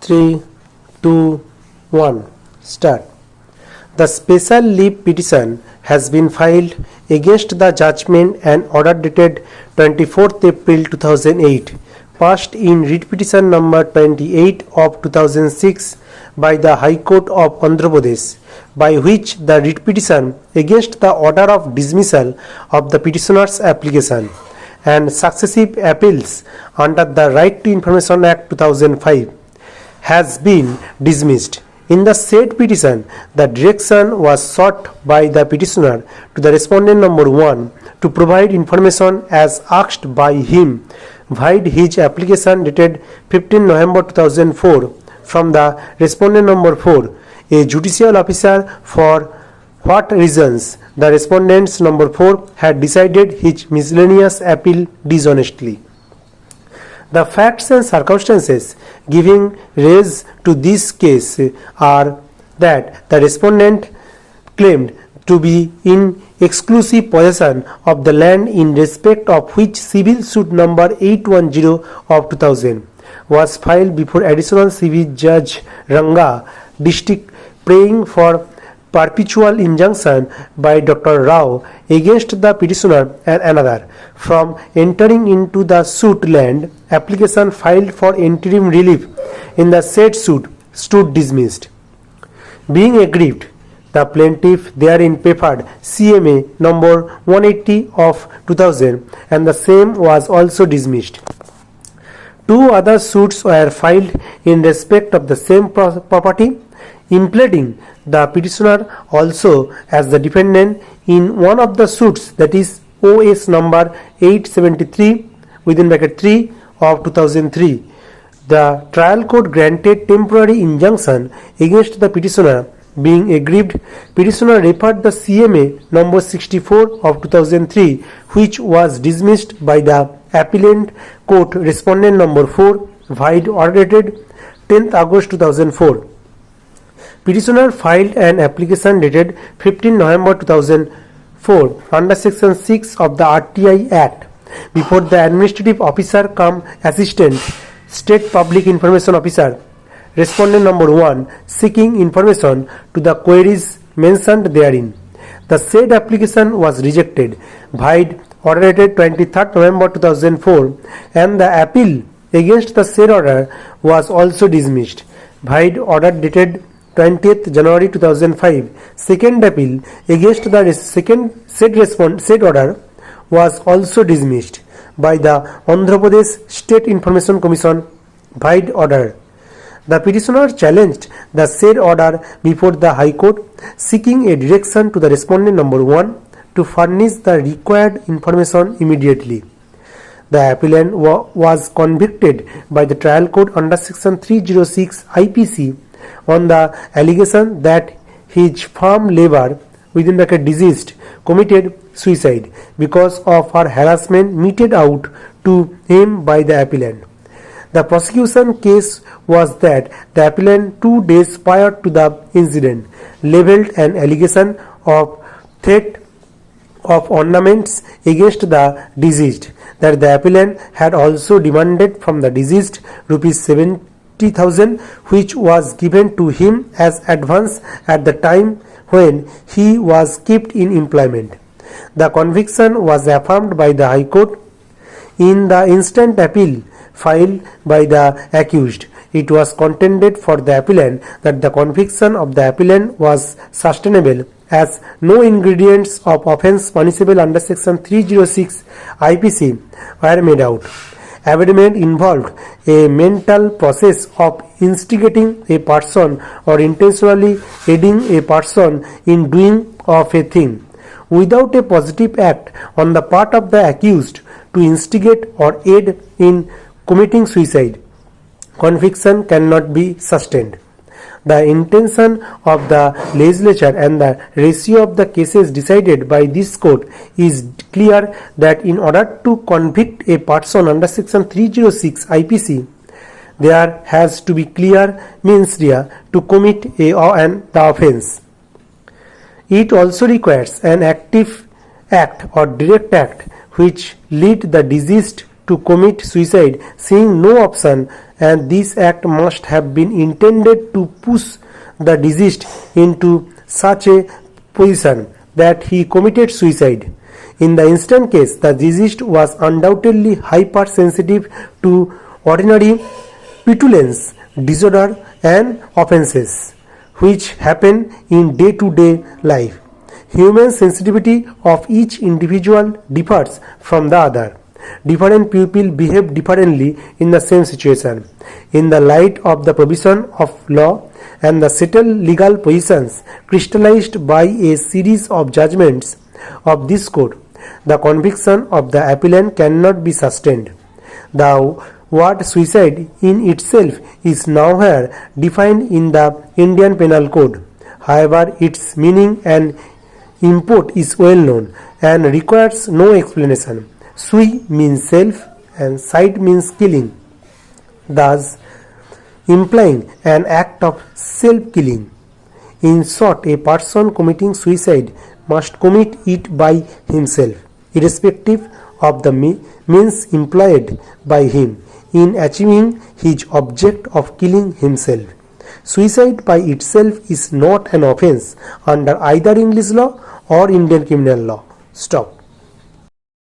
3, 2, 1, start. The special leave petition has been filed against the judgment and order dated 24th April 2008, passed in writ petition number 28 of 2006 by the High Court of Andhra Pradesh, by which the writ petition against the order of dismissal of the petitioner's application and successive appeals under the Right to Information Act 2005 has been dismissed. In the said petition, the direction was sought by the petitioner to the respondent number 1 to provide information as asked by him via his application dated 15 November 2004 from the respondent number 4, a judicial officer, for what reasons the respondents number 4 had decided his miscellaneous appeal dishonestly. The facts and circumstances giving rise to this case are that the respondent claimed to be in exclusive possession of the land in respect of which civil suit number 810 of 2000 was filed before Additional Civil Judge Ranga District, praying for perpetual injunction by Dr. Rao against the petitioner and another from entering into the suit. Land application filed for interim relief in the said suit stood dismissed. Being aggrieved, the plaintiff therein preferred CMA number 180 of 2000 and the same was also dismissed. Two other suits were filed in respect of the same property, impleading the petitioner also as the defendant in one of the suits, that is OS number 873 within bracket 3 of 2003. The trial court granted temporary injunction against the petitioner. Being aggrieved, petitioner referred the CMA number 64 of 2003, which was dismissed by the appellant court respondent number 4 vide order dated 10th August 2004. Petitioner filed an application dated 15 November 2004 under section 6 of the RTI Act before the administrative officer cum assistant state public information officer respondent number 1, seeking information to the queries mentioned therein. The said application was rejected vide order dated 23rd November 2004 and the appeal against the said order was also dismissed vide order dated 20th January 2005. Second appeal against the said order was also dismissed by the Andhra Pradesh State Information Commission vide order. The petitioner challenged the said order before the High Court, seeking a direction to the respondent number 1 to furnish the required information immediately. The appellant was convicted by the trial court under section 306 IPC on the allegation that his farm labor within the deceased committed suicide because of her harassment meted out to him by the appellant. The prosecution case was that the appellant 2 days prior to the incident leveled an allegation of theft of ornaments against the deceased, that the appellant had also demanded from the deceased rupees 70,000, which was given to him as advance at the time when he was kept in employment. The conviction was affirmed by the High Court. In the instant appeal filed by the accused, it was contended for the appellant that the conviction of the appellant was sustainable as no ingredients of offence punishable under section 306 IPC were made out. Abetment involved a mental process of instigating a person or intentionally aiding a person in doing of a thing without a positive act on the part of the accused to instigate or aid in committing suicide. Conviction cannot be sustained. The intention of the legislature and the ratio of the cases decided by this court is clear that in order to convict a person under section 306 IPC, there has to be clear mens rea to commit the offence. It also requires an active act or direct act which lead the deceased to commit suicide, seeing no option, and this act must have been intended to push the deceased into such a position that he committed suicide. In the instant case, the deceased was undoubtedly hypersensitive to ordinary petulance, disorder, and offences which happen in day-to-day life. Human sensitivity of each individual differs from the other. Different people behave differently in the same situation. In the light of the provision of law and the settled legal positions crystallized by a series of judgments of this court, the conviction of the appellant cannot be sustained. The word suicide in itself is nowhere defined in the Indian Penal Code. However, its meaning and import is well known and requires no explanation. Sui means self and side means killing, thus implying an act of self-killing. In short, a person committing suicide must commit it by himself, irrespective of the means employed by him in achieving his object of killing himself. Suicide by itself is not an offence under either English law or Indian criminal law. Stop.